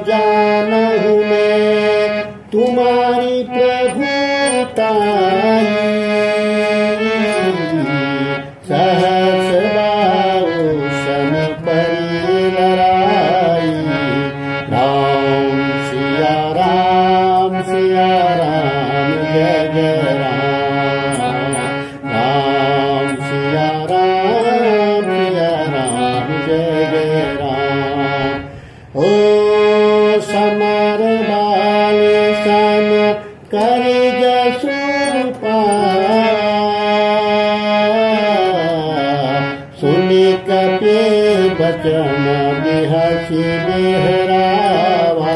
जानहु मैं तुम्हारी प्रभुताई, सहस बाहु सन परी लड़ाई। राम सिया राम जय जय राम। राम सिया राम जय जय राम। ओ समर बाल सन कर जसु पाया, सुनि कपि बचन बिहसि बिहरावा।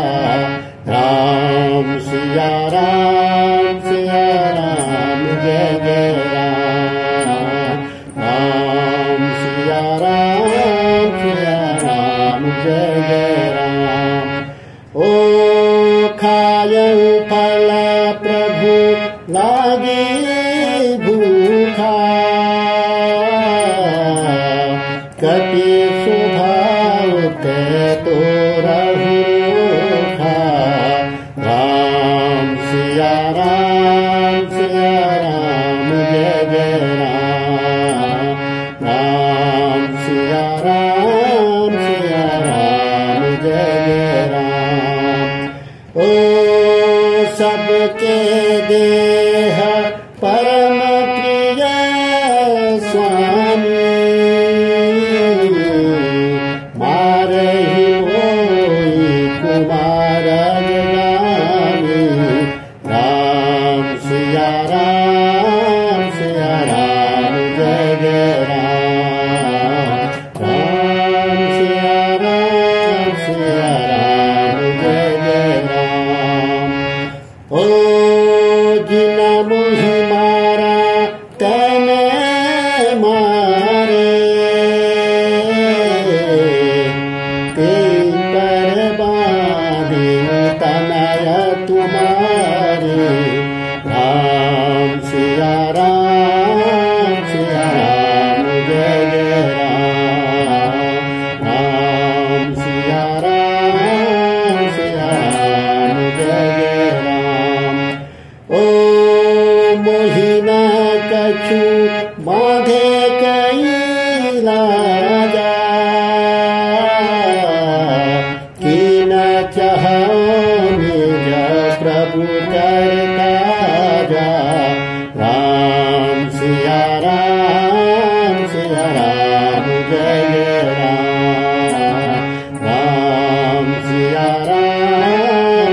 राम सिया राम जय जय राम। राम सिया राम जय जय राम। ओ खायऊ फल प्रभु लागे भूखा, कपि स्वभाव ते तो रूखा। राम सिया राम जय जय राम। राम सिया राम जय जय राम। ओ सबके देह परम प्रिय स्वामी, मारहि मोहि कुमार जगामी। राम सिया राम जय जय राम। राम सिया राम जय जय राम। ओ जिन मोहि मारा तने मारे, तेई पर बाँधे तनय तुम्हारे। राम सिया राम जय जय राम। राम सिया राम जय जय राम। ओ मोहिन कछु बाँधे कई लाजा, कीन चाहौ निज प्रभु कर काजा। राम सिया राम जय जय राम। राम सिया राम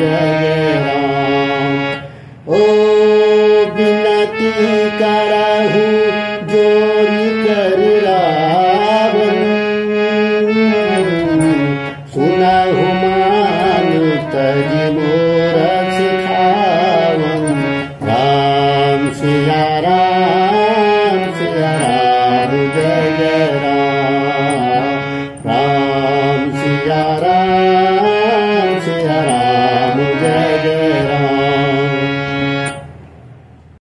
जय जय राम। ओ बिनती करहु जोरि कर